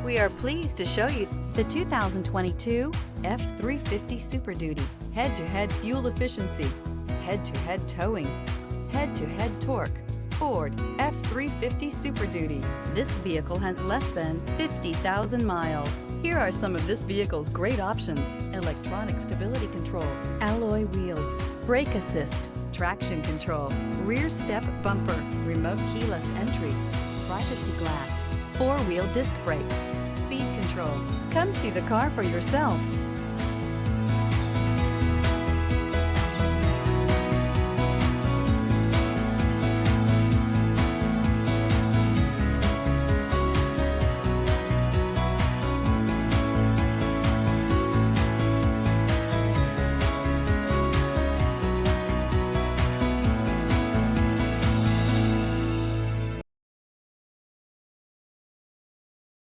We are pleased to show you the 2022 F-350 Super Duty. Head-to-head fuel efficiency, head-to-head towing, head-to-head torque. Ford F-350 Super Duty. This vehicle has less than 50,000 miles. Here are some of this vehicle's great options: electronic stability control, alloy wheels, brake assist, traction control, rear step bumper, remote keyless entry, privacy glass, four-wheel disc brakes, speed control. Come see the car for yourself.